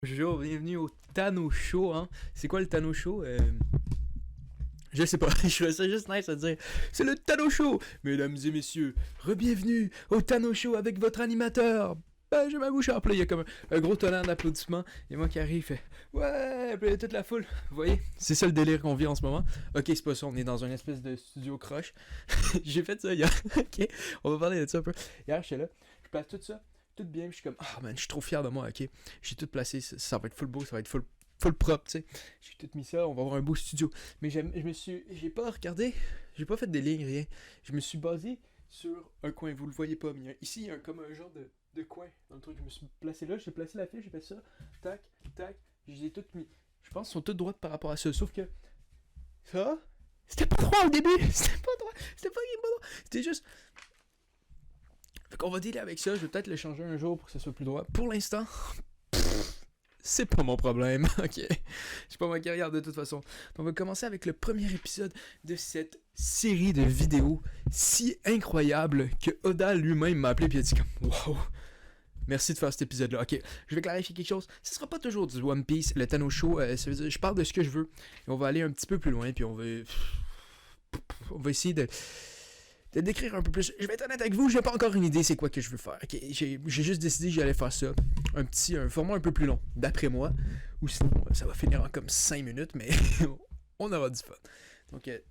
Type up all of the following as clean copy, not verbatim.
Bonjour, bienvenue au Tano Show, hein. C'est quoi le Tano Show? Je sais pas, je trouvais ça juste nice à dire. C'est le Tano Show! Mesdames et messieurs, re-bienvenue au Tano Show avec votre animateur! Ben, j'ai ma bouche en plein, il y a comme un gros tonnerre d'applaudissements. Et moi qui arrive, fait ouais, puis il y a toute la foule. Vous voyez? C'est ça le délire qu'on vit en ce moment. Ok, c'est pas ça, on est dans une espèce de studio croche. J'ai fait ça hier. Ok, on va parler de ça un peu. Hier, j'étais là, je place tout ça, tout bien, puis je suis comme, ah man, je suis trop fier de moi, ok. J'ai tout placé, ça va être full beau, ça va être full propre, tu sais. J'ai tout mis ça, on va avoir un beau studio. Mais j'ai pas regardé, j'ai pas fait des lignes, rien. Je me suis basé sur un coin, vous le voyez pas, mais ici, il y a comme un genre de coin dans le truc. Je me suis placé là, j'ai placé la fiche, j'ai fait ça, tac, tac, je les ai toutes mis. Je pense qu'ils sont toutes droites par rapport à ça, sauf que ça, c'était pas droit au début, c'était pas droit, c'était pas droit, c'était juste... Fait qu'on va dealer avec ça, je vais peut-être le changer un jour pour que ça soit plus droit. Pour l'instant, c'est pas mon problème, ok? C'est pas ma carrière de toute façon. Donc on va commencer avec le premier épisode de cette série de vidéos si incroyable que Oda lui-même m'a appelé et a dit comme wow, merci de faire cet épisode-là. Ok, je vais clarifier quelque chose. Ce sera pas toujours du One Piece, le Tano Show. Ça veut dire, je parle de ce que je veux. Et on va aller un petit peu plus loin, puis on va essayer de décrire un peu plus. Je vais être honnête avec vous, j'ai pas encore une idée c'est quoi que je veux faire. Okay, j'ai juste décidé que j'allais faire ça. Un format un peu plus long, d'après moi. Ou sinon, ça va finir en comme 5 minutes, mais on aura du fun. Donc, c'est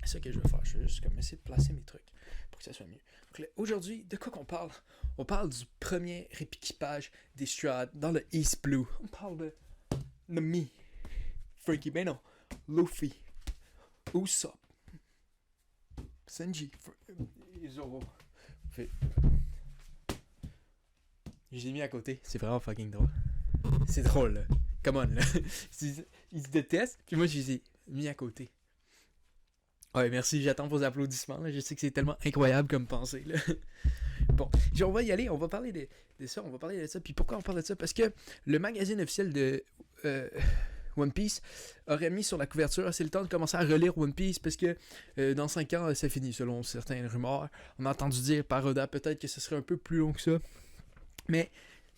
ça que je vais faire. Je vais juste comme essayer de placer mes trucs pour que ça soit mieux. Donc là, aujourd'hui, de quoi qu'on parle? On parle du premier équipage des Strahd dans le East Blue. On parle de Nami, Frankie, ben non, Luffy, Usopp, Sanji, Zoro. Fait... Je les ai mis à côté, c'est vraiment fucking drôle. C'est drôle, là. Come on, là. Ils se détestent, puis moi, je les ai mis à côté. Ouais, merci, j'attends vos applaudissements, là. Je sais que c'est tellement incroyable comme pensée, là. Bon, on va y aller, on va parler de ça, Puis pourquoi on parle de ça? Parce que le magazine officiel de... One Piece aurait mis sur la couverture, c'est le temps de commencer à relire One Piece parce que dans 5 ans, c'est fini selon certaines rumeurs. On a entendu dire par Oda peut-être que ce serait un peu plus long que ça. Mais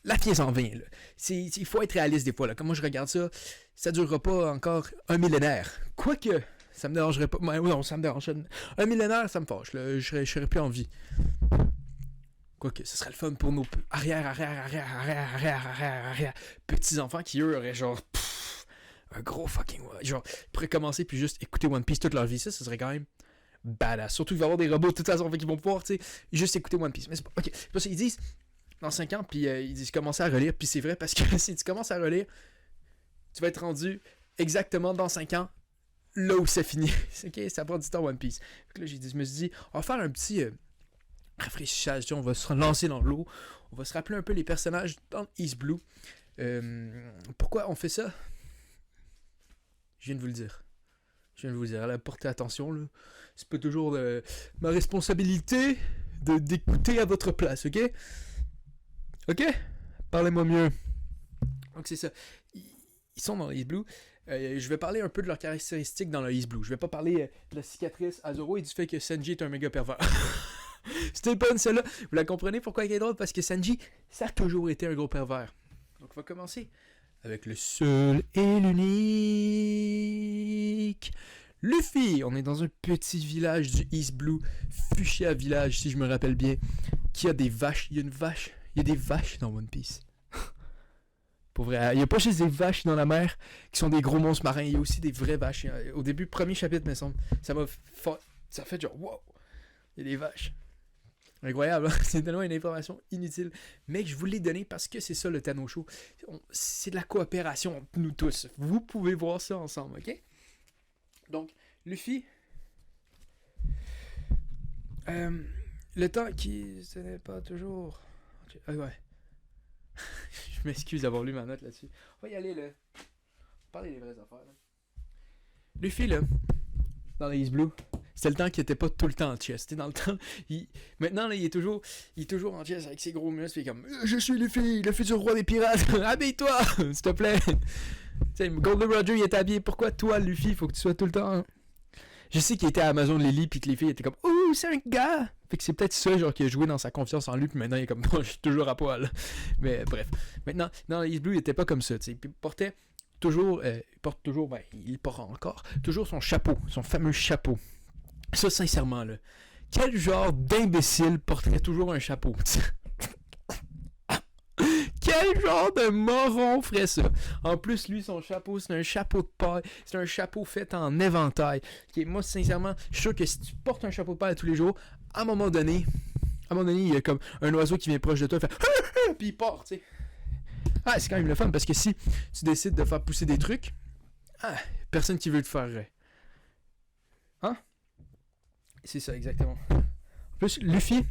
la pièce en vient. Là. Il faut être réaliste des fois. Là. Comme moi je regarde ça, ça durera pas encore un millénaire. Quoique, ça me dérangerait pas. Non, ça me dérange. Un millénaire, ça me fâche. Là. Je serais plus en vie. Quoique, ce serait le fun pour nos arrière petits-enfants qui, eux, auraient genre... un gros fucking... Genre, ils pourraient commencer puis juste écouter One Piece toute leur vie. Ça serait quand même badass. Surtout qu'il va y avoir des robots de toute façon, fait qu'ils vont pouvoir, tu sais, juste écouter One Piece. Mais c'est pas... Ok, c'est parce qu'ils disent, dans 5 ans, puis ils disent commencer à relire, puis c'est vrai, parce que si tu commences à relire, tu vas être rendu exactement dans 5 ans, là où c'est fini. Ok, ça prend du temps One Piece. Fait que là, je me suis dit, on va faire un petit... rafraîchissage, on va se lancer dans l'eau, on va se rappeler un peu les personnages dans East Blue. Pourquoi on fait ça? Je viens de vous le dire. Là, portez attention, là. C'est pas toujours ma responsabilité d'écouter à votre place, ok? Ok? Parlez-moi mieux. Donc c'est ça. Ils sont dans le East Blue. Je vais parler un peu de leurs caractéristiques dans le East Blue. Je vais pas parler de la cicatrice à Zoro et du fait que Sanji est un méga pervers. C'était pas une celle-là. Vous la comprenez pourquoi il est drôle? Parce que Sanji, ça a toujours été un gros pervers. Donc on va commencer avec le seul et l'unique Luffy. On est dans un petit village du East Blue, Fuchsia Village si je me rappelle bien, qui a des vaches. Il y a des vaches dans One Piece. Pour vrai, il n'y a pas juste des vaches dans la mer qui sont des gros monstres marins, il y a aussi des vraies vaches. Au début, premier chapitre, me semble, ça fait genre wow, il y a des vaches. Incroyable, hein? C'est tellement une information inutile. Mais je vous l'ai donné parce que c'est ça le Tano Show. C'est de la coopération entre nous tous. Vous pouvez voir ça ensemble, ok? Donc, Luffy. Le temps qui... Ce n'est pas toujours... Okay. Ah ouais. Je m'excuse d'avoir lu ma note là-dessus. On va y aller, là. On va parler des vraies affaires, là. Luffy, là, dans les East Blue... C'était le temps qu'il était pas tout le temps en chess. C'était dans le temps. Maintenant, là, il est toujours en chess avec ses gros muscles. Il est comme je suis Luffy, le futur roi des pirates. Habille-toi, s'il te plaît. Tu sais, Golden Roger, il est habillé. Pourquoi toi, Luffy, faut que tu sois tout le temps. Hein? Je sais qu'il était à Amazon Lily, puis que les filles étaient comme « Ouh, c'est un gars! » Fait que c'est peut-être ça, genre, qui a joué dans sa confiance en lui, puis maintenant, il est comme « Moi, je suis toujours à poil. » Mais bref. Maintenant, dans East Blue, il était pas comme ça, tu sais. Puis il portait toujours, il porte encore, toujours son chapeau, son fameux chapeau. Ça, sincèrement, là. Quel genre d'imbécile porterait toujours un chapeau, t'sais? Quel genre de moron ferait ça? En plus, lui, son chapeau, c'est un chapeau de paille. C'est un chapeau fait en éventail. Okay, moi, sincèrement, je suis sûr que si tu portes un chapeau de paille tous les jours, à un moment donné, il y a comme un oiseau qui vient proche de toi, il fait puis il part, tu sais. Ah, c'est quand même le fun, parce que si tu décides de faire pousser des trucs, personne qui veut te faire... Hein? C'est ça, exactement. En plus, Luffy,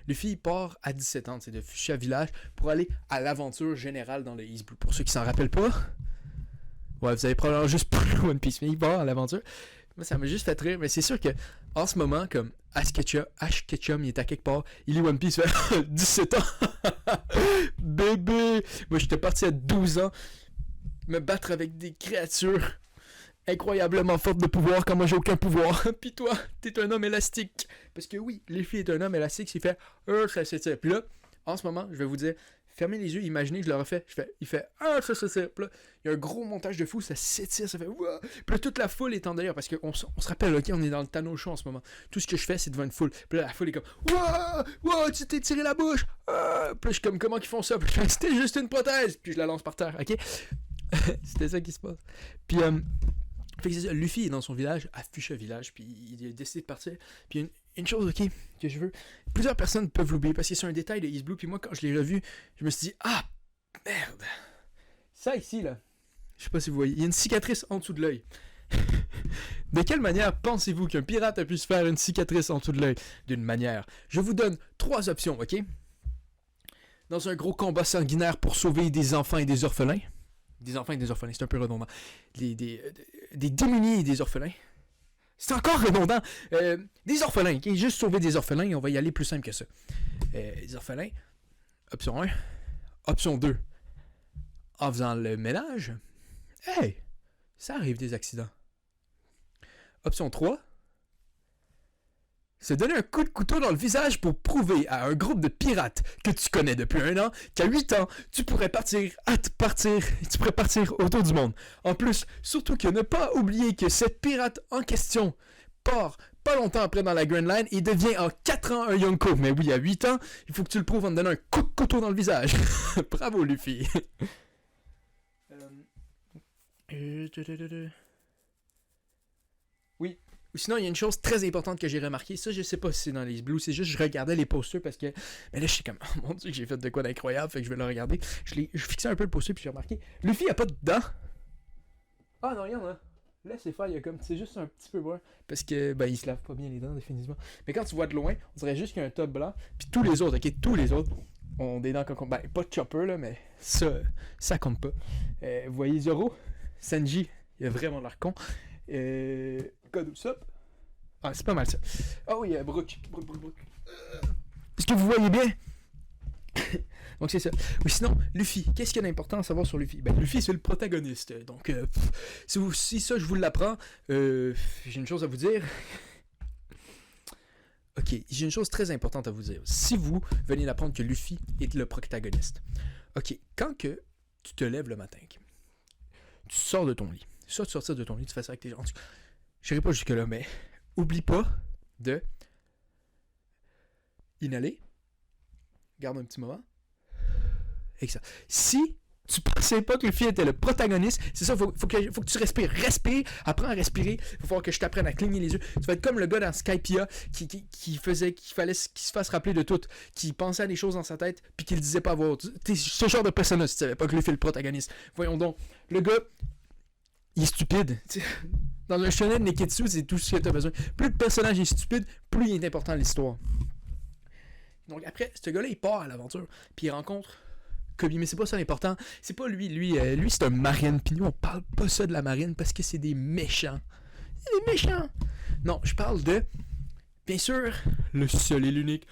il part à 17 ans, c'est de Fuchsia Village, pour aller à l'aventure générale dans le East Blue. Pour ceux qui s'en rappellent pas, ouais, vous avez probablement juste pas le One Piece, mais il part à l'aventure. Moi, ça m'a juste fait rire, mais c'est sûr que en ce moment, comme Ash Ketchum, il est à quelque part, il lit One Piece, fait 17 ans. Bébé! Moi, j'étais parti à 12 ans, me battre avec des créatures incroyablement fortes de pouvoir quand moi j'ai aucun pouvoir. Puis toi, t'es un homme élastique. Parce que oui, Luffy est un homme élastique, il fait ça s'étire. Puis là, en ce moment, je vais vous dire, fermez les yeux, imaginez que je le refais. Il fait ça s'étire. Puis là, il y a un gros montage de fou, ça s'étire, ça fait Ouah! Puis là, toute la foule est en délire. Parce qu'on se rappelle, ok, on est dans le Tano Show en ce moment. Tout ce que je fais, c'est devant une foule. Puis là, la foule est comme Ouah, tu t'es tiré la bouche. Puis là, je suis comme, comment qu'ils font ça? Puis je fais, c'était juste une prothèse. Puis je la lance par terre, ok? C'était ça qui se passe. Puis, fait que c'est ça, Luffy est dans son village, à Fuchsia Village, puis il a décidé de partir. Puis une chose, ok, que je veux... Plusieurs personnes peuvent l'oublier, parce que c'est un détail de East Blue, puis moi, quand je l'ai revu, je me suis dit, merde! Ça ici, là, je sais pas si vous voyez, il y a une cicatrice en dessous de l'œil. De quelle manière pensez-vous qu'un pirate a pu se faire une cicatrice en dessous de l'œil? D'une manière. Je vous donne 3 options, ok? Dans un gros combat sanguinaire pour sauver des enfants et des orphelins. Des enfants et des orphelins, c'est un peu redondant. Des démunis et des orphelins. C'est encore redondant. Des orphelins, ok? Juste sauver des orphelins, on va y aller plus simple que ça. Des orphelins, option 1. Option 2. En faisant le ménage. Hey! Ça arrive des accidents. Option 3. Se donner un coup de couteau dans le visage pour prouver à un groupe de pirates que tu connais depuis 1 an qu'à 8 ans, tu pourrais partir autour du monde. En plus, surtout que ne pas oublier que cette pirate en question part pas longtemps après dans la Grand Line et devient en 4 ans un Yonko. Mais oui, à 8 ans, il faut que tu le prouves en te donnant un coup de couteau dans le visage. Bravo, Luffy. Oui. Ou sinon, il y a une chose très importante que j'ai remarqué. Ça, je sais pas si c'est dans les Blues. C'est juste que je regardais les posters parce que... Mais là, je suis comme... Oh mon Dieu, j'ai fait de quoi d'incroyable. Fait que je vais le regarder. Je fixais un peu le poster puis j'ai remarqué. Luffy a pas de dents. Ah non, il y en a. Laissez faire, il y a comme... C'est juste un petit peu brun. Parce que... Ben, il se lave pas bien les dents, définitivement. Mais quand tu vois de loin, on dirait juste qu'il y a un top blanc. Puis tous les autres, ok? Tous les autres ont des dents comme... Ben, pas de chopper, là, mais ça compte pas. Vous voyez Zoro? Sanji, il a vraiment l'air con. Code Usopp. Ah, c'est pas mal ça. Oh oui, Brook. Est-ce que vous voyez bien? Donc c'est ça. Oui, sinon, Luffy, qu'est-ce qu'il y a d'important à savoir sur Luffy? Ben, Luffy, c'est le protagoniste. Donc, si ça, je vous l'apprends, j'ai une chose à vous dire. Ok, j'ai une chose très importante à vous dire. Si vous venez d'apprendre que Luffy est le protagoniste. Ok, quand que tu te lèves le matin, tu sors de ton lit. Soit tu sortir de ton lit, tu fais ça avec tes gens. Je n'irai pas jusque-là, mais oublie pas de inhaler. Garde un petit moment. Et ça. Si tu pensais pas que Luffy était le protagoniste, c'est ça, faut que tu respires. Respire, apprends à respirer. Il va falloir que je t'apprenne à cligner les yeux. Tu vas être comme le gars dans Skypiea qui fallait qu'il se fasse rappeler de tout, qui pensait à des choses dans sa tête, puis qu'il le disait pas à voix haute. T'es ce genre de personnage si tu savais pas que Luffy est le protagoniste. Voyons donc, le gars, il est stupide. Dans un shonen Neketsu, c'est tout ce que tu as besoin. Plus le personnage est stupide, plus il est important à l'histoire. Donc après, ce gars-là, il part à l'aventure, puis il rencontre Kobe, mais c'est pas ça l'important. C'est pas lui. Lui, c'est un marine. Puis nous, on parle pas ça de la marine parce que c'est des méchants. Des méchants. Non, je parle de, bien sûr, le seul et l'unique.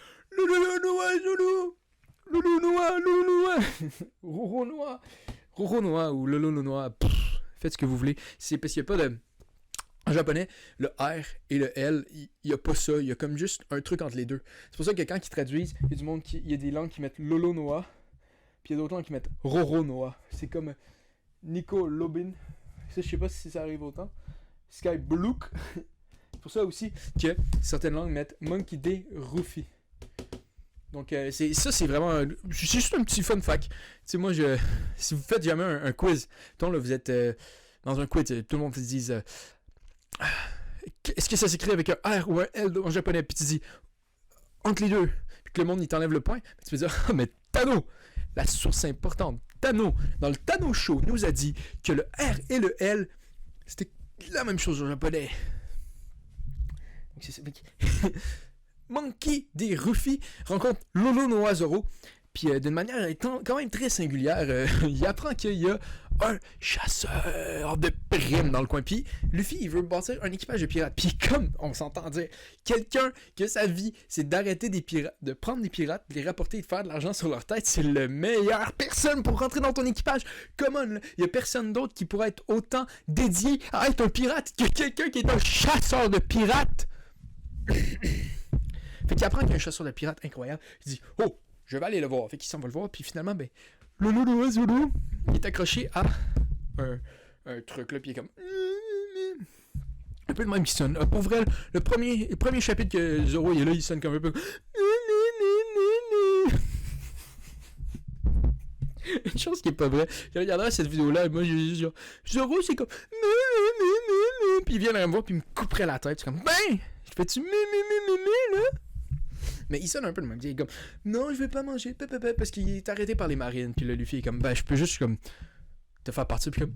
Roro Noa ou Lolo Noa. Faites ce que vous voulez. C'est parce qu'il n'y a pas de... En japonais, le R et le L, il n'y a pas ça. Il y a comme juste un truc entre les deux. C'est pour ça que quand ils traduisent, il y a du monde il y a des langues qui mettent Lolo Noa, puis il y a d'autres langues qui mettent Roro Noa. C'est comme Nico Lobin. Ça, je sais pas si ça arrive autant. Sky Blook. C'est pour ça aussi que certaines langues mettent Monkey D. Ruffy. Donc, c'est vraiment. C'est juste un petit fun fact. Tu sais, moi, si vous faites jamais un quiz, là, vous êtes dans un quiz, tout le monde se dit est-ce que ça s'écrit avec un R ou un L en japonais? Puis tu dis entre les deux. Puis que le monde, il t'enlève le point. Puis tu peux dire mais Tano, la source importante. Tano, dans le Tano Show, nous a dit que le R et le L, c'était la même chose en japonais. Donc, c'est Monkey D. Ruffy rencontre Lolo Noa Zoro. Puis d'une manière quand même très singulière, il apprend qu'il y a un chasseur de primes dans le coin. Puis Luffy, il veut bâtir un équipage de pirates. Puis comme on s'entend dire, quelqu'un que sa vie, c'est d'arrêter des pirates, de prendre des pirates, de les rapporter et de faire de l'argent sur leur tête, c'est le meilleur personne pour rentrer dans ton équipage. Come on, il y a personne d'autre qui pourrait être autant dédié à être un pirate que quelqu'un qui est un chasseur de pirates. Fait qu'il apprend qu'il y a un chasseur de pirates incroyable. Il dit « Oh, je vais aller le voir. » Fait qu'il s'en va le voir. Puis finalement, Lolo Noa Zoro, il est accroché à un truc là. Puis il est comme... Un peu le même qui sonne. Pour vrai, le premier chapitre que Zoro il est là, il sonne comme un peu... Une chose qui est pas vraie. Je regarderai cette vidéo-là et moi, je dis genre... Zoro, c'est comme... Puis il vient me voir, puis il me couperait la tête. C'est comme... Je fais-tu là? Mais il sonne un peu le même. Il est comme, non, je vais pas manger, parce qu'il est arrêté par les marines. Puis le Luffy est comme, je peux juste comme te faire partir. Puis comme,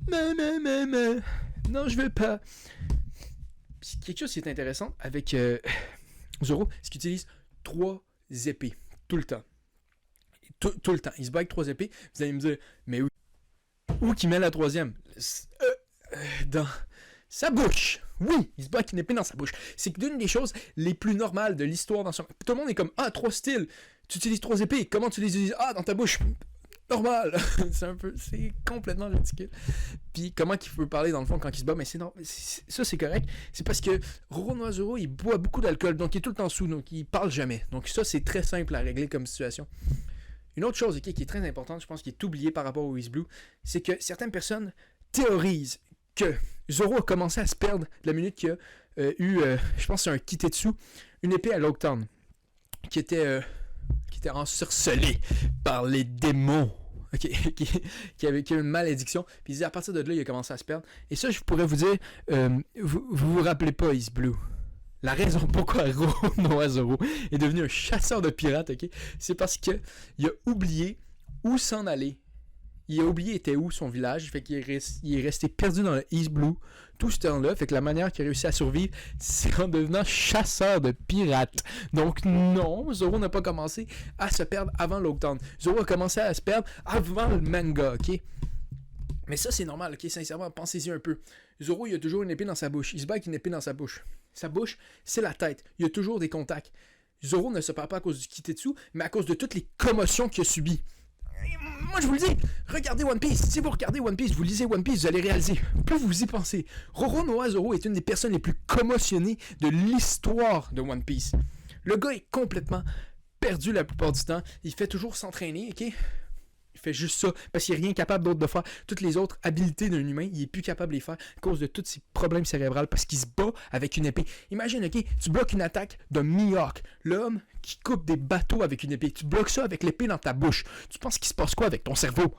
non, je veux pas. Puis quelque chose qui est intéressant avec Zoro, c'est qu'il utilise 3 épées tout le temps. Tout le temps. Il se bat avec 3 épées. Vous allez me dire, mais où qu'il met la 3e? Dans sa bouche. Oui, il se bat avec une épée dans sa bouche. C'est l'une des choses les plus normales de l'histoire dans son... Tout le monde est comme, 3 styles. Tu utilises 3 épées. Comment tu les utilises? Dans ta bouche. Normal. C'est complètement ridicule. Puis comment qu'il peut parler dans le fond quand il se bat? Mais ça, c'est correct. C'est parce que Roro Noa Zoro, il boit beaucoup d'alcool. Donc il est tout le temps sous. Donc il parle jamais. Donc ça, c'est très simple à régler comme situation. Une autre chose qui est très importante, je pense qu'il est oublié par rapport au East Blue, c'est que certaines personnes théorisent que Zoro a commencé à se perdre de la minute qu'il y a eu, je pense c'est un Kitetsu, une épée à Lockdown, qui était ensorcelée par les démons, qui avait une malédiction. Puis à partir de là, il a commencé à se perdre. Et ça, je pourrais vous dire, vous rappelez pas East Blue. La raison pourquoi Roro Noa Zoro est devenu un chasseur de pirates, c'est parce qu'il a oublié où s'en aller. Il a oublié était où son village, fait qu'il est resté perdu dans le East Blue tout ce temps-là, fait que la manière qu'il a réussi à survivre, c'est en devenant chasseur de pirates. Donc non, Zoro n'a pas commencé à se perdre avant Lockdown. Zoro a commencé à se perdre avant le manga, Mais ça c'est normal, sincèrement, pensez-y un peu. Zoro, il a toujours une épée dans sa bouche, il se bat avec une épée dans sa bouche. Sa bouche, c'est la tête, il y a toujours des contacts. Zoro ne se perd pas à cause du Kitetsu, mais à cause de toutes les commotions qu'il a subies. Moi je vous le dis, regardez One Piece. Si vous regardez One Piece, vous lisez One Piece, vous allez réaliser. Plus vous y pensez, Roro Noa Zoro est une des personnes les plus commotionnées de l'histoire de One Piece. Le gars est complètement perdu la plupart du temps. Il fait toujours s'entraîner, Il fait juste ça, parce qu'il n'est rien capable d'autre de faire. Toutes les autres habiletés d'un humain, il est plus capable de les faire à cause de tous ses problèmes cérébraux, parce qu'il se bat avec une épée. Imagine, tu bloques une attaque d'un Mihawk, l'homme qui coupe des bateaux avec une épée. Tu bloques ça avec l'épée dans ta bouche. Tu penses qu'il se passe quoi avec ton cerveau?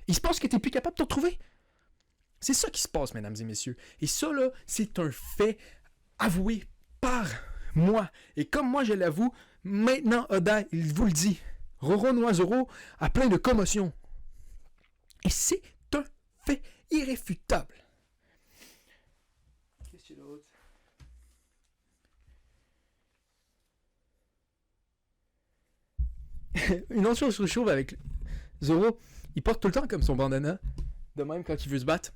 Il se passe que tu n'es plus capable de te retrouver. C'est ça qui se passe, mesdames et messieurs. Et ça, là, c'est un fait avoué par moi. Et comme moi, je l'avoue, maintenant, Oda, il vous le dit. Roro Noa Zoro a plein de commotions. Et c'est un fait irréfutable. Qu'est-ce qu'il y a d'autre? Une autre chose que je trouve avec Zoro, il porte tout le temps comme son bandana, de même quand il veut se battre.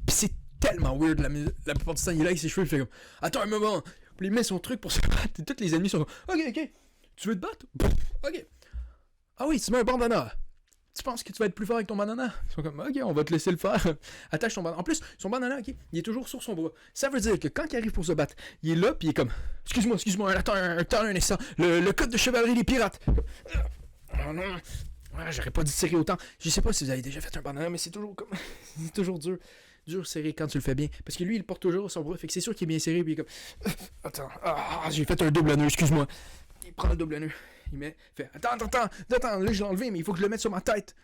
Pis c'est tellement weird, la plupart du temps, il est là avec ses cheveux, il fait comme « Attends un moment! » Puis il met son truc pour se battre, et tous les ennemis sont comme « Ok, tu veux te battre? Ok. Ah oui, tu mets un bandana. tu penses que tu vas être plus fort avec ton bandana? Ils sont comme, ok, on va te laisser le faire. Attache ton bandana. En plus, son bandana, ok, il est toujours sur son bras. Ça veut dire que quand il arrive pour se battre, il est là, puis il est comme, excuse-moi, attends un instant, le code de chevalerie des pirates. Oh non, j'aurais pas dû tirer autant. Je sais pas si vous avez déjà fait un bandana, mais c'est toujours comme, c'est toujours dur serré quand tu le fais bien. Parce que lui, il porte toujours son bras, fait que c'est sûr qu'il est bien serré, puis il est comme, attends, j'ai fait un double nœud, excuse-moi. Il prend le double nœud. Il met, fait, attends, là je l'ai enlevé, mais il faut que je le mette sur ma tête.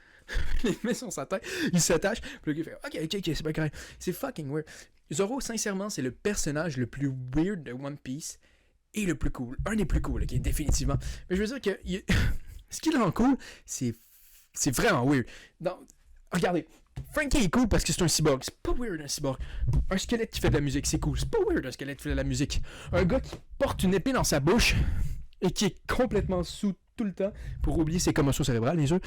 Il le met sur sa tête, il s'attache, puis le gars fait, ok, c'est pas correct. C'est fucking weird. Zoro, sincèrement, c'est le personnage le plus weird de One Piece et le plus cool. Un des plus cool, ok, définitivement. Mais je veux dire que, ce qui le rend cool, c'est vraiment weird. Regardez, Frankie est cool parce que c'est un cyborg. C'est pas weird un cyborg. Un squelette qui fait de la musique, c'est cool. C'est pas weird un squelette qui fait de la musique. Un gars qui porte une épée dans sa bouche et qui est complètement sous tout le temps pour oublier ses commotions cérébrales, bien sûr,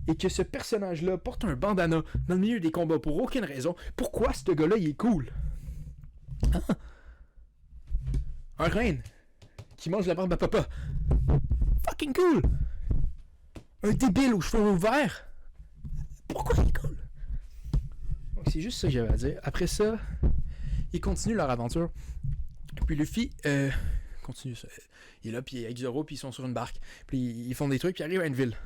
et que ce personnage-là porte un bandana dans le milieu des combats pour aucune raison. Pourquoi ce gars-là, il est cool? Hein? Un reine qui mange la barbe à papa. Fucking cool! Un débile aux cheveux ouverts. Pourquoi il est cool? Donc c'est juste ça que j'avais à dire. Après ça, ils continuent leur aventure. Puis Luffy continue ça. Il est là, puis avec Zoro, puis ils sont sur une barque. Puis ils font des trucs, puis ils arrivent à une ville.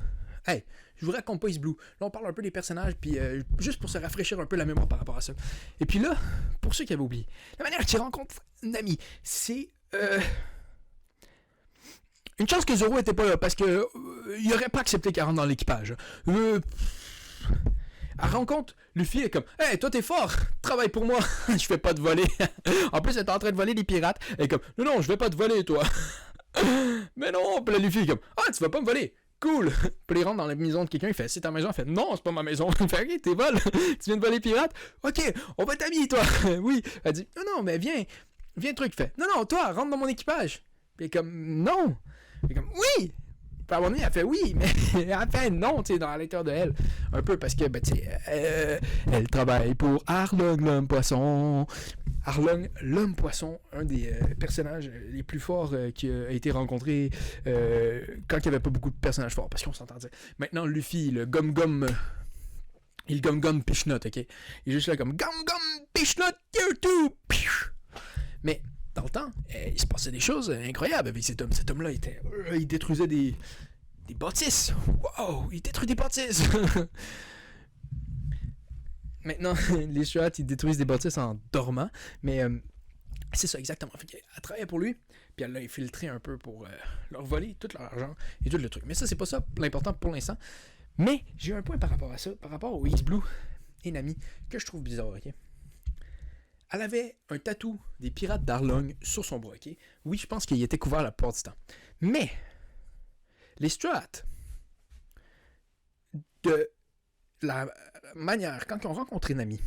Hey, je vous raconte pas East Blue. Là, on parle un peu des personnages, puis juste pour se rafraîchir un peu la mémoire par rapport à ça. Et puis là, pour ceux qui avaient oublié, la manière qu'ils rencontrent Nami, c'est... une chance que Zoro était pas là, parce que il aurait pas accepté qu'elle rentre dans l'équipage. Elle rencontre Luffy est comme, hey, toi t'es fort, travaille pour moi, je fais pas de voler. En plus, elle est en train de voler les pirates. Elle est comme, non, je vais pas te voler, toi. Mais non, puis là, Luffy est comme, tu vas pas me voler. Cool. Puis il rentre dans la maison de quelqu'un, il fait, c'est ta maison. Elle fait, non, c'est pas ma maison. Il fait, ok, t'es vol. Tu viens de voler les pirates. Ok, on va t'habiller, toi. Oui. Elle dit, non, mais viens, truc. Fait, non, toi, rentre dans mon équipage. Puis il est comme, non. Il est comme, oui. Puis à un moment donné, elle fait oui, mais elle fait non, tu sais, dans l'intérieur de elle. Un peu parce que, tu sais, elle travaille pour Arlong l'homme poisson. Arlong l'homme poisson, un des personnages les plus forts qui a été rencontré quand il n'y avait pas beaucoup de personnages forts, parce qu'on s'entendait. Maintenant, Luffy, le gomme-gomme, il gomme-gomme Pishnot, ok? Il est juste là comme gomme-gomme Pishnot, you too! Mais dans le temps, il se passait des choses incroyables avec cet homme. Cet homme-là, il détruisait des bâtisses. Wow, il détruit des bâtisses. Maintenant, les Stuarts, ils détruisent des bâtisses en dormant. Mais c'est ça, exactement. Elle travaillait pour lui, puis elle l'a infiltré un peu pour leur voler tout leur argent et tout le truc. Mais ça, c'est pas ça l'important pour l'instant. Mais j'ai un point par rapport à ça, par rapport au East Blue et Nami, que je trouve bizarre, ok? Elle avait un tatou des pirates d'Arlong sur son bras, ok? Oui, je pense qu'il était couvert la plupart du temps. Mais, les Stuarts, de la manière, quand ils ont rencontré Nami,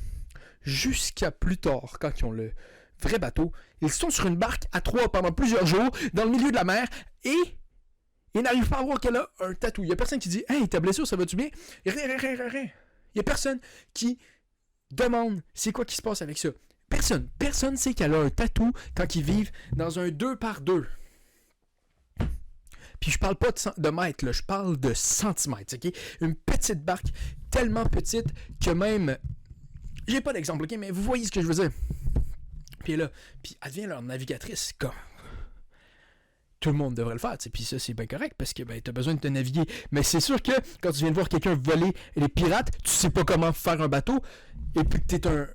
jusqu'à plus tard, quand ils ont le vrai bateau, ils sont sur une barque à 3 pendant plusieurs jours, dans le milieu de la mer, et ils n'arrivent pas à voir qu'elle a un tatou. Il n'y a personne qui dit « Hey, ta blessure, ça va-tu bien? » Rien. Il n'y a personne qui demande c'est quoi qui se passe avec ça. Personne sait qu'elle a un tatou quand ils vivent dans un 2x2. Puis je parle pas de mètres, là, je parle de centimètres, ok? Une petite barque, tellement petite que même... J'ai pas d'exemple, ok? Mais vous voyez ce que je veux dire. Puis là, elle devient leur navigatrice, comme... Tout le monde devrait le faire, tu sais, puis ça, c'est bien correct, parce que, t'as besoin de te naviguer. Mais c'est sûr que, quand tu viens de voir quelqu'un voler les pirates, tu sais pas comment faire un bateau, et puis que t'es un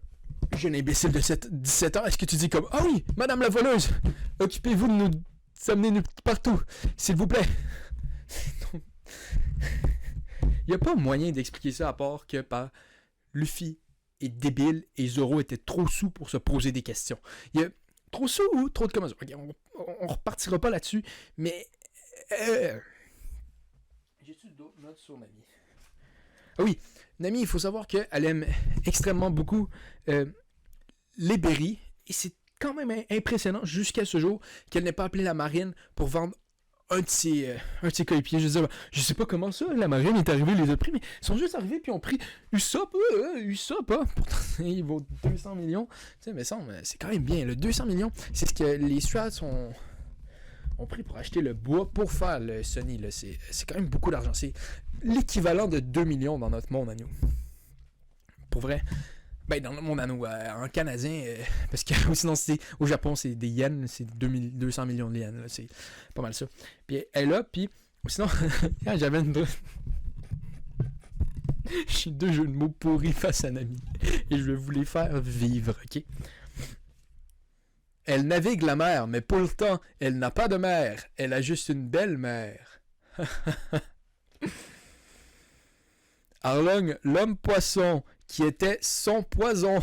jeune imbécile de 17 ans, est-ce que tu dis comme, ah oui, madame la voleuse, occupez-vous de nous amener partout, s'il vous plaît. Il n'y a pas moyen d'expliquer ça à part que par Luffy est débile et Zoro était trop sous pour se poser des questions. Il y a trop sous ou trop de commotion? Okay, on repartira pas là-dessus, mais... J'ai-tu d'autres notes sur Nami? Ah oui, Nami, il faut savoir qu'elle aime extrêmement beaucoup les berries, et c'est quand même impressionnant jusqu'à ce jour qu'elle n'ait pas appelé la marine pour vendre un de ses coéquipiers. Je sais pas comment ça, la marine est arrivée, les a pris, mais ils sont juste arrivés puis ont pris Usopp, pourtant il vaut 200 millions, tu sais, mais ça, c'est quand même bien, le 200 millions, c'est ce que les Stuarts ont pris pour acheter le bois pour faire le Sony. Là. C'est quand même beaucoup d'argent. C'est l'équivalent de 2 millions dans notre monde à nous. Pour vrai. Ben, dans le monde à nous, en canadien, parce que sinon, au Japon, c'est des yens, c'est 200 millions de yens. Là, c'est pas mal ça. Puis elle est là, puis sinon, j'avais une... J'ai 2 jeux de mots pourris face à Nami. Et je vais vous les faire vivre, ok? Elle navigue la mer, mais pour le temps, elle n'a pas de mère. Elle a juste une belle mère. Arlong, l'homme-poisson, qui était son poison.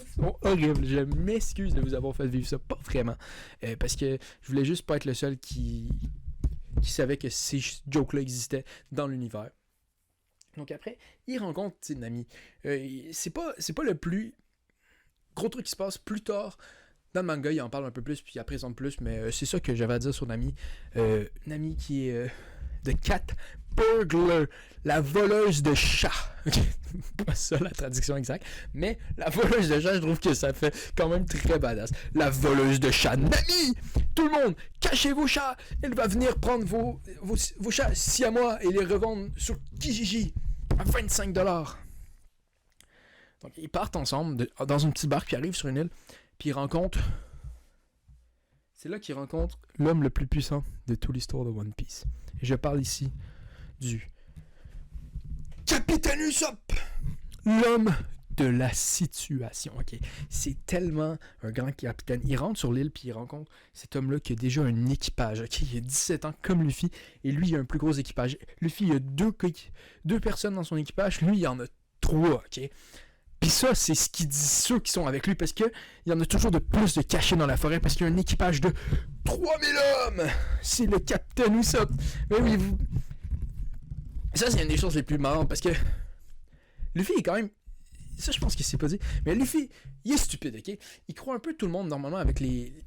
C'est horrible. Je m'excuse de vous avoir fait vivre ça. Pas vraiment. Parce que je voulais juste pas être le seul qui savait que ces jokes-là existaient dans l'univers. Donc après, il rencontre Nami. C'est pas le plus gros truc qui se passe plus tard. Dans le manga, il en parle un peu plus, puis il en présente plus, mais c'est ça que j'avais à dire sur Nami. Nami qui est The Cat Burglar, la voleuse de chat. Pas ça la traduction exacte, mais la voleuse de chat, je trouve que ça fait quand même très badass. La voleuse de chat, Nami! Tout le monde, cachez vos chats! Elle va venir prendre vos chats siamois et les revendre sur Kijiji à 25$. Donc ils partent ensemble dans une petite barque, puis arrivent sur une île, puis ils rencontrent... C'est là qu'ils rencontrent l'homme le plus puissant de toute l'histoire de One Piece. Et je parle ici du Capitaine Usopp, l'homme de la situation. Ok, c'est tellement un grand capitaine. Il rentre sur l'île puis il rencontre cet homme-là qui a déjà un équipage. Ok, il a 17 ans comme Luffy et lui il a un plus gros équipage. Luffy il a deux personnes dans son équipage, lui il en a 3. Ok. Puis ça, c'est ce qu'il dit ceux qui sont avec lui, parce qu'il y en a toujours de plus de cachés dans la forêt, parce qu'il y a un équipage de 3000 hommes! C'est le Capitaine Usopp! Mais oui, ça, c'est une des choses les plus marrantes, parce que Luffy est quand même... Ça, je pense qu'il s'est pas dit. Mais Luffy, il est stupide, ok? Il croit un peu tout le monde, normalement, avec les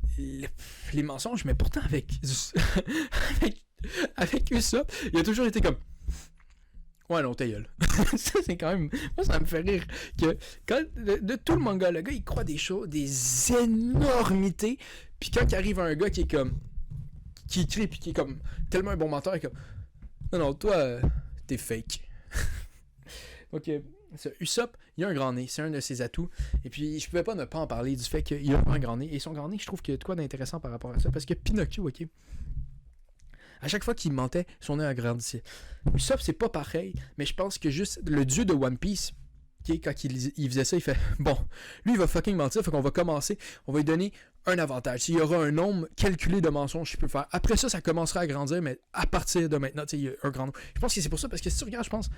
mensonges, mais pourtant, avec Usopp, il a toujours été comme... Ouais, non, ta gueule. Ça, c'est quand même... Moi, ça me fait rire que quand de tout le manga, le gars, il croit des choses, des énormités. Puis quand il arrive un gars qui est comme... qui crie, puis qui est comme... tellement un bon menteur, il est comme... Non, toi, t'es fake. Donc, Usopp, il a un grand nez. C'est un de ses atouts. Et puis, je pouvais pas ne pas en parler du fait qu'il a un grand nez. Et son grand nez, je trouve qu'il y a de quoi d'intéressant par rapport à ça. Parce que Pinocchio, ok... À chaque fois qu'il mentait, son nez agrandissait. Usopp, c'est pas pareil, mais je pense que juste le dieu de One Piece, quand il faisait ça, il fait bon, lui il va fucking mentir, fait qu'on va commencer, on va lui donner un avantage. S'il y aura un nombre calculé de mensonges qu'il peut faire. Après ça, ça commencera à grandir, mais à partir de maintenant, il y a un grand nombre. Je pense que c'est pour ça, parce que si tu regardes, je pense,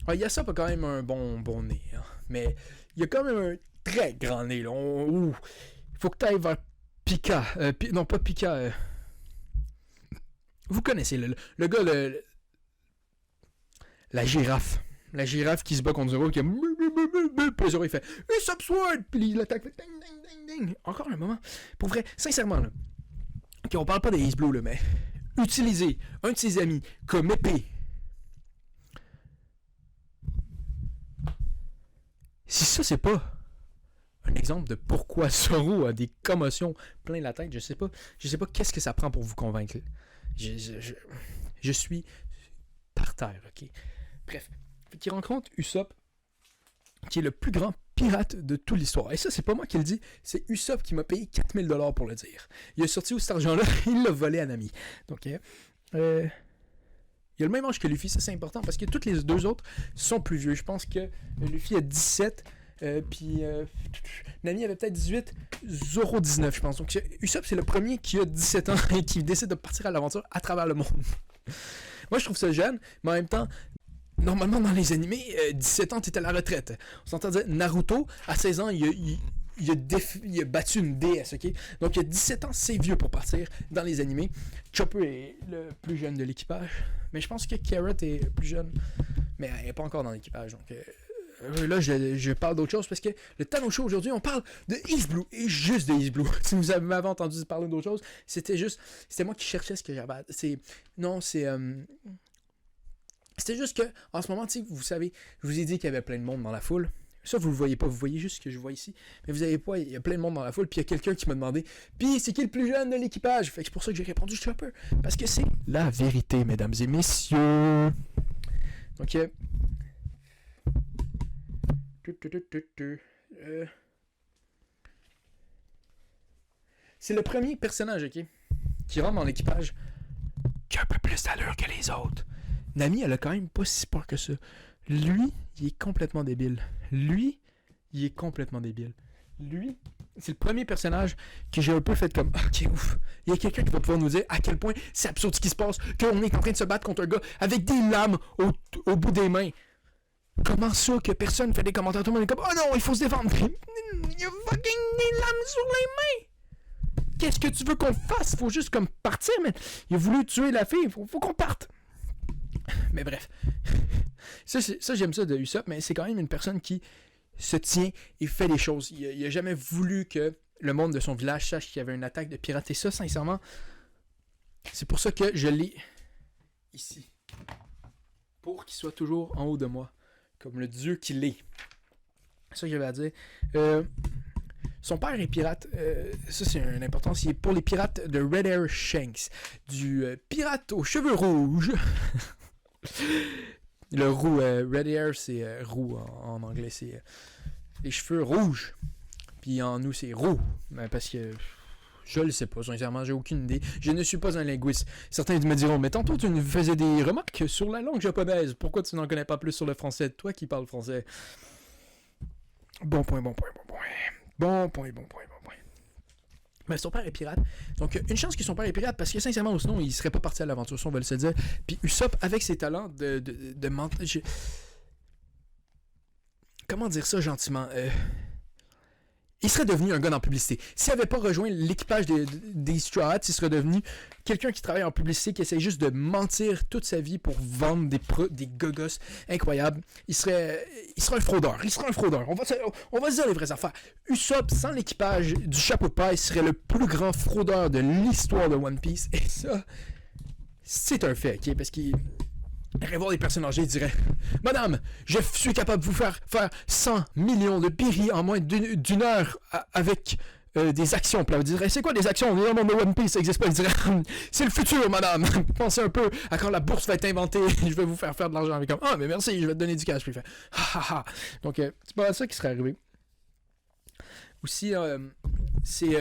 Usopp a quand même un bon nez, hein, mais il a quand même un très grand nez. Là. Faut que tu ailles vers Pika. Non, pas Pika. Vous connaissez le gars, la girafe. La girafe qui se bat contre Zoro, qui a... Puis Zoro, il fait Usopp Sword! Puis il l'attaque, fait ding, ding, ding, ding. Encore un moment. Pour vrai, sincèrement, là. Ok, on parle pas des Ace Blue, là, mais... Utiliser un de ses amis comme épée. Si ça, c'est pas un exemple de pourquoi Zoro a des commotions plein la tête, je sais pas qu'est-ce que ça prend pour vous convaincre. Je suis par terre, ok? Bref, il rencontre Usopp, qui est le plus grand pirate de toute l'histoire. Et ça, c'est pas moi qui le dis, c'est Usopp qui m'a payé 4000$ pour le dire. Il a sorti où cet argent-là? Il l'a volé à Nami. Donc, il a le même âge que Luffy, ça c'est important, parce que toutes les deux autres sont plus vieux. Je pense que Luffy a 17, puis Nami avait peut-être 18, Zoro 19, je pense. Donc Usopp, c'est le premier qui a 17 ans et qui décide de partir à l'aventure à travers le monde. Moi, je trouve ça jeune, mais en même temps, normalement, dans les animés, 17 ans, t'es à la retraite. On s'entend dire, Naruto, à 16 ans, il a battu une déesse, ok? Donc, il a 17 ans, c'est vieux pour partir dans les animés. Chopper est le plus jeune de l'équipage. Mais je pense que Carrot est plus jeune, mais elle n'est pas encore dans l'équipage. Donc, là, je parle d'autre chose parce que le Tano Show aujourd'hui, on parle de East Blue et juste de East Blue. Si vous m'avez entendu parler d'autre chose, c'était moi qui cherchais ce que j'avais. C'était juste que, en ce moment, vous savez, je vous ai dit qu'il y avait plein de monde dans la foule. Ça, vous le voyez pas, vous voyez juste ce que je vois ici. Mais vous avez pas, il y a plein de monde dans la foule, puis il y a quelqu'un qui m'a demandé « Puis, c'est qui le plus jeune de l'équipage? » Fait que c'est pour ça que j'ai répondu Chopper. Parce que c'est la vérité, mesdames et messieurs. Donc, c'est le premier personnage, ok, qui rentre dans l'équipage qui a un peu plus d'allure que les autres. Nami, elle a quand même pas si peur que ça. Lui, il est complètement débile. Lui, c'est le premier personnage que j'ai un peu fait comme ok, ouf. Il y a quelqu'un qui va pouvoir nous dire à quel point c'est absurde ce qui se passe, qu'on est en train de se battre contre un gars avec des lames au bout des mains. Comment ça que personne fait des commentaires? Tout le monde est comme oh non, il faut se défendre. Il y a fucking des lames sur les mains. Qu'est-ce que tu veux qu'on fasse? Faut juste comme partir, mais il a voulu tuer la fille. Faut qu'on parte. Mais bref. Ça, j'aime ça de Usopp, mais c'est quand même une personne qui se tient et fait des choses. Il a jamais voulu que le monde de son village sache qu'il y avait une attaque de pirates. Et ça, sincèrement, c'est pour ça que je l'ai ici. Pour qu'il soit toujours en haut de moi. Comme le dieu qu'il est. C'est ça que j'avais à dire. Son père est pirate. Ça, c'est une importance. Il est pour les pirates de Red Air Shanks. Du pirate aux cheveux rouges. Le roux, Red Air, c'est roux en anglais. C'est les cheveux rouges. Puis en nous, c'est roux. Parce que je le sais pas, sincèrement, j'ai aucune idée. Je ne suis pas un linguiste. Certains me diront, mais tantôt tu nous faisais des remarques sur la langue japonaise. Pourquoi tu n'en connais pas plus sur le français? Toi qui parles français. Bon point. Mais son père est pirate. Donc, une chance que son père est pirate, parce que sincèrement, sinon, il serait pas parti à l'aventure, ça, on va le se dire. Puis Usopp, avec ses talents de mentir... Comment dire ça gentiment? Il serait devenu un gars dans la publicité. S'il n'avait pas rejoint l'équipage des Straw Hats, il serait devenu quelqu'un qui travaille en publicité, qui essaie juste de mentir toute sa vie pour vendre des gogos incroyables. Il serait un fraudeur. On va se dire les vraies affaires. Usopp, sans l'équipage du chapeau de paille, serait le plus grand fraudeur de l'histoire de One Piece. Et ça, c'est un fait, ok? Parce qu'il irait voir des personnes âgées et dirait « Madame, je suis capable de vous faire 100 millions de biri en moins d'une heure avec des actions. » Puis elle dirait « C'est quoi des actions? Dans le monde de One Piece, ça n'existe pas. » Il dirait « C'est le futur, madame. Pensez un peu à quand la bourse va être inventée. Je vais vous faire de l'argent. » Avec comme « Ah, mais merci, je vais te donner du cash. » Puis il fait « Ha ha ha. » Donc, c'est pas ça qui serait arrivé. Aussi, c'est...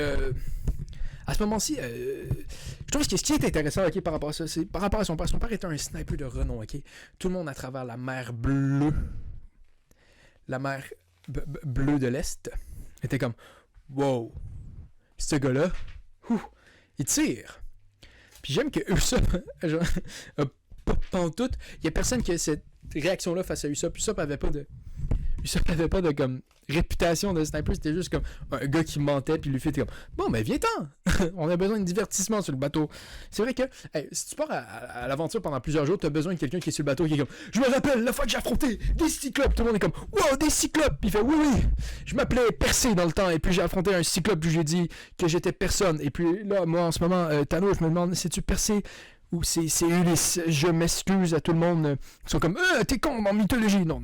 à ce moment-ci, je trouve que ce qui est intéressant, ok, par rapport à ça, c'est par rapport à son père. Son père était un sniper de renom, ok. Tout le monde à travers la mer bleue, la mer bleue de l'Est, était comme, wow, ce gars-là, il tire. Puis j'aime que Usopp, pas en tout, il y a personne qui a cette réaction-là face à Usopp. Usopp avait pas de comme réputation de sniper, c'était juste comme un gars qui mentait puis lui fait comme bon ben viens-t'en. On a besoin de divertissement sur le bateau. C'est vrai que si tu pars à l'aventure pendant plusieurs jours, t'as besoin de quelqu'un qui est sur le bateau qui est comme je me rappelle la fois que j'ai affronté des cyclopes, tout le monde est comme wow des cyclopes, puis il fait oui je m'appelais Percé dans le temps et puis j'ai affronté un cyclope puis j'ai dit que j'étais personne et puis là moi en ce moment Thanos, je me demande c'est-tu Percé ou c'est Ulysse. Je m'excuse à tout le monde qui sont comme t'es con en mythologie. Non.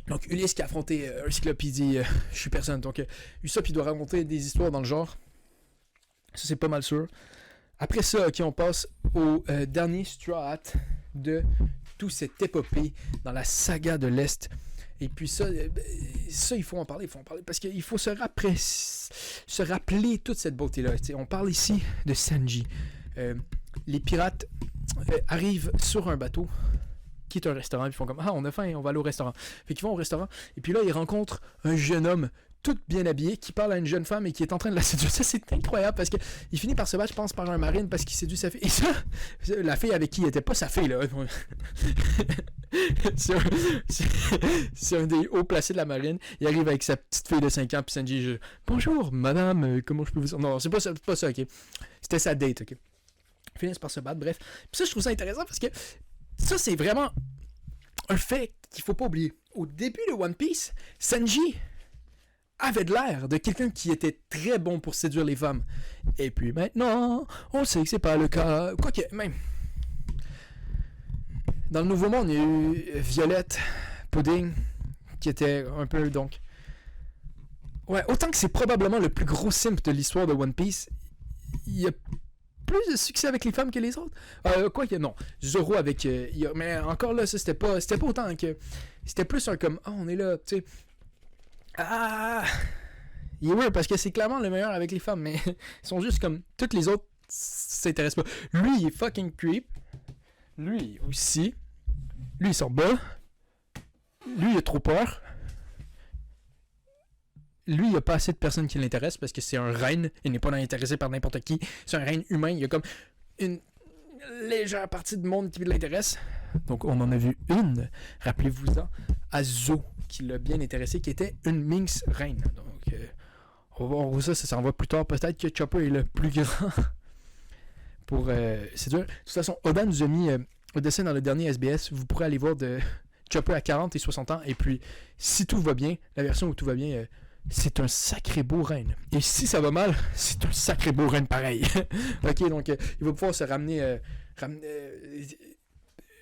Donc Ulysse qui a affronté un cyclope, il dit je suis personne. Donc Usopp il doit raconter des histoires dans le genre. Ça c'est pas mal sûr. Après ça, ok, on passe au dernier Straw Hat de toute cette épopée dans la saga de l'Est. Et puis ça il faut en parler, parce qu'il faut se rappeler toute cette beauté-là. On parle ici de Sanji. Les pirates arrivent sur un bateau qui est un restaurant, puis ils font comme on a faim, on va aller au restaurant. Fait qu'ils vont au restaurant, et puis là ils rencontrent un jeune homme tout bien habillé qui parle à une jeune femme et qui est en train de la séduire. Ça c'est incroyable parce que il finit par se battre, je pense, par un marine parce qu'il séduit sa fille. Et ça, la fille avec qui il était pas sa fille là. c'est un des hauts placés de la marine. Il arrive avec sa petite fille de 5 ans, puis Sanji bonjour madame, comment je peux vous dire? Non, c'est pas ça, ok. C'était sa date, ok. Ils finissent par se battre, bref. Puis ça je trouve ça intéressant parce que ça, c'est vraiment un fait qu'il faut pas oublier. Au début de One Piece, Sanji avait de l'air de quelqu'un qui était très bon pour séduire les femmes. Et puis maintenant, on sait que c'est pas le cas. Quoique, même. Dans le Nouveau Monde, il y a eu Violette, Pudding, qui était un peu, donc... Ouais, autant que c'est probablement le plus gros simp de l'histoire de One Piece, il y a plus de succès avec les femmes que les autres. Quoi que non. Zoro avec... mais encore là, ça, c'était pas autant que... C'était plus un comme... Ah, on est là, tu sais... Ah... Il est weird parce que c'est clairement le meilleur avec les femmes, mais ils sont juste comme... Toutes les autres s'intéressent pas. Lui, il est fucking creep. Lui aussi. Lui, il s'en bat. Lui, il a trop peur. Lui, il n'y a pas assez de personnes qui l'intéressent parce que c'est un reine. Il n'est pas intéressé par n'importe qui. C'est un reine humain. Il y a comme une légère partie du monde qui l'intéresse. Donc, on en a vu une. Rappelez-vous-en. Azo, qui l'a bien intéressé, qui était une minx reine. Donc, on va voir où ça s'en va plus tard. Peut-être que Chopper est le plus grand. C'est dur. De toute façon, Oda nous a mis au dessin dans le dernier SBS. Vous pourrez aller voir de Chopper à 40 et 60 ans. Et puis, si tout va bien, la version où tout va bien... c'est un sacré beau reine. Et si ça va mal, c'est un sacré beau reine pareil. Ok, donc il va pouvoir se ramener.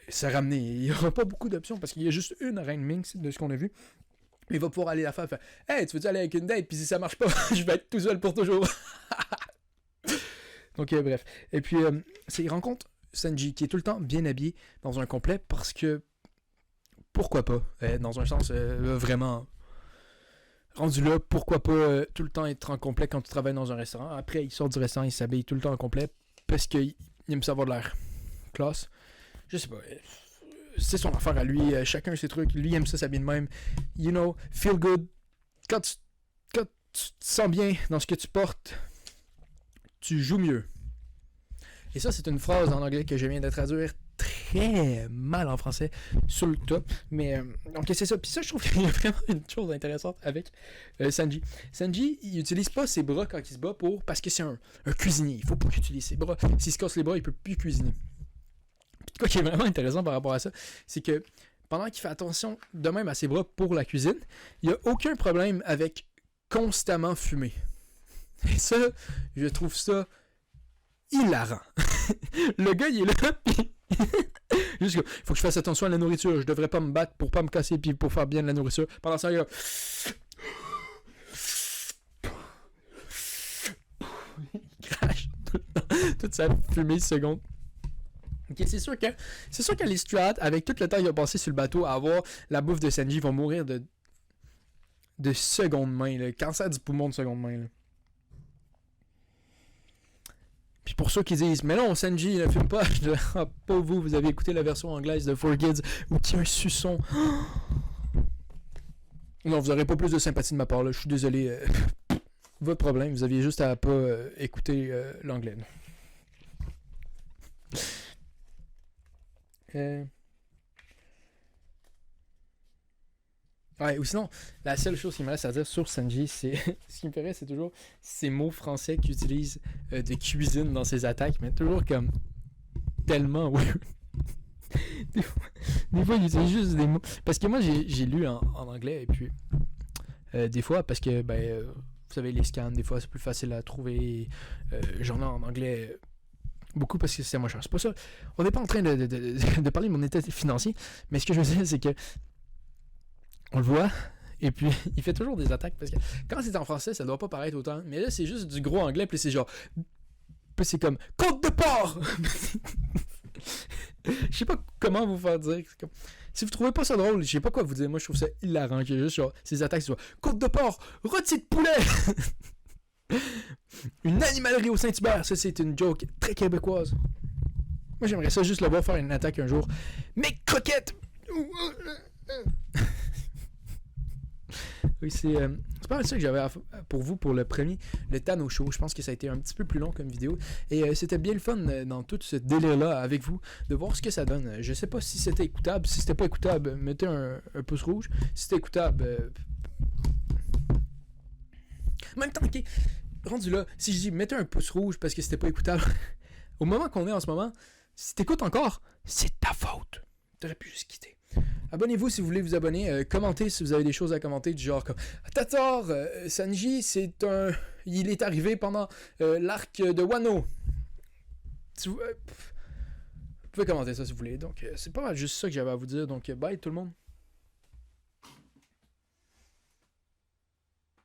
Il n'y aura pas beaucoup d'options parce qu'il y a juste une reine minx de ce qu'on a vu. Il va pouvoir aller la faire. Hey, tu veux-tu aller avec une date? Puis si ça marche pas, je vais être tout seul pour toujours. Donc, bref. Et puis, il rencontre Sanji qui est tout le temps bien habillé dans un complet parce que. Pourquoi pas? Dans un sens vraiment. Rendu là, pourquoi pas tout le temps être en complet quand tu travailles dans un restaurant. Après, il sort du restaurant, il s'habille tout le temps en complet parce qu'il aime savoir de l'air classe. Je sais pas. C'est son affaire à lui. Chacun ses trucs. Lui, il aime ça s'habiller de même. You know, feel good. Quand tu te sens bien dans ce que tu portes, tu joues mieux. Et ça, c'est une phrase en anglais que je viens de traduire très mal en français sur le top, mais donc c'est ça. Puis ça, je trouve qu'il y a vraiment une chose intéressante avec Sanji. Sanji, il utilise pas ses bras quand il se bat parce que c'est un cuisinier. Il faut pas qu'il utilise ses bras. S'il se casse les bras, il peut plus cuisiner. Puis quoi qui est vraiment intéressant par rapport à ça, c'est que pendant qu'il fait attention de même à ses bras pour la cuisine, il n'y a aucun problème avec constamment fumer. Et ça, je trouve ça hilarant. Le gars, il est là, pis... Juste que, faut que je fasse attention à la nourriture. Je devrais pas me battre pour pas me casser puis pour faire bien de la nourriture. Pendant ça, il y a... il crache toute sa fumée seconde. Ok, c'est sûr que les Strads, avec tout le temps qu'il a passé sur le bateau à avoir la bouffe de Sanji, vont mourir de seconde main. Le cancer du poumon de seconde main. Là. Puis pour ceux qui disent, mais non, Sanji ne fume pas, pas vous avez écouté la version anglaise de 4Kids où il y a un suçon. Non, vous n'aurez pas plus de sympathie de ma part, là. Je suis désolé. Votre problème, vous aviez juste à pas écouter l'anglais. Ouais, ou sinon, la seule chose qui me reste à dire sur Sanji, c'est ce qui me ferait, c'est toujours ces mots français qu'il utilise de cuisine dans ses attaques, mais toujours comme tellement weird. des fois, il utilise juste des mots. Parce que moi, j'ai lu en anglais, et puis des fois, parce que, vous savez, les scans, des fois, c'est plus facile à trouver. J'en ai en anglais beaucoup parce que c'est moins cher. C'est pas ça. On n'est pas en train de parler de mon état financier, mais ce que je veux dire, c'est que on le voit, et puis il fait toujours des attaques, parce que quand c'est en français, ça doit pas paraître autant, mais là c'est juste du gros anglais, puis c'est genre, puis c'est comme, côte de porc! Je sais pas comment vous faire dire, comme... si vous trouvez pas ça drôle, je sais pas quoi vous dire, moi je trouve ça hilarant, qu'il y a juste genre, ces attaques, c'est genre, côte de porc, rôti de poulet! Une animalerie au Saint-Hubert, ça c'est une joke très québécoise. Moi j'aimerais ça juste le voir faire une attaque un jour. Mes croquettes! Oui, c'est pas mal ça que j'avais pour vous pour le premier, le Tano Show. Je pense que ça a été un petit peu plus long comme vidéo. Et c'était bien le fun dans tout ce délire-là avec vous, de voir ce que ça donne. Je sais pas si c'était écoutable. Si c'était pas écoutable, mettez un pouce rouge. Si c'était écoutable... En même temps, ok, rendu là, si je dis mettez un pouce rouge parce que c'était pas écoutable, au moment qu'on est en ce moment, si t'écoutes encore, c'est ta faute. T'aurais pu juste quitter. Abonnez-vous si vous voulez vous abonner. Commentez si vous avez des choses à commenter du genre comme t'as tort, Sanji, il est arrivé pendant l'arc de Wano. Vous pouvez commenter ça si vous voulez. Donc c'est pas mal juste ça que j'avais à vous dire. Donc bye tout le monde.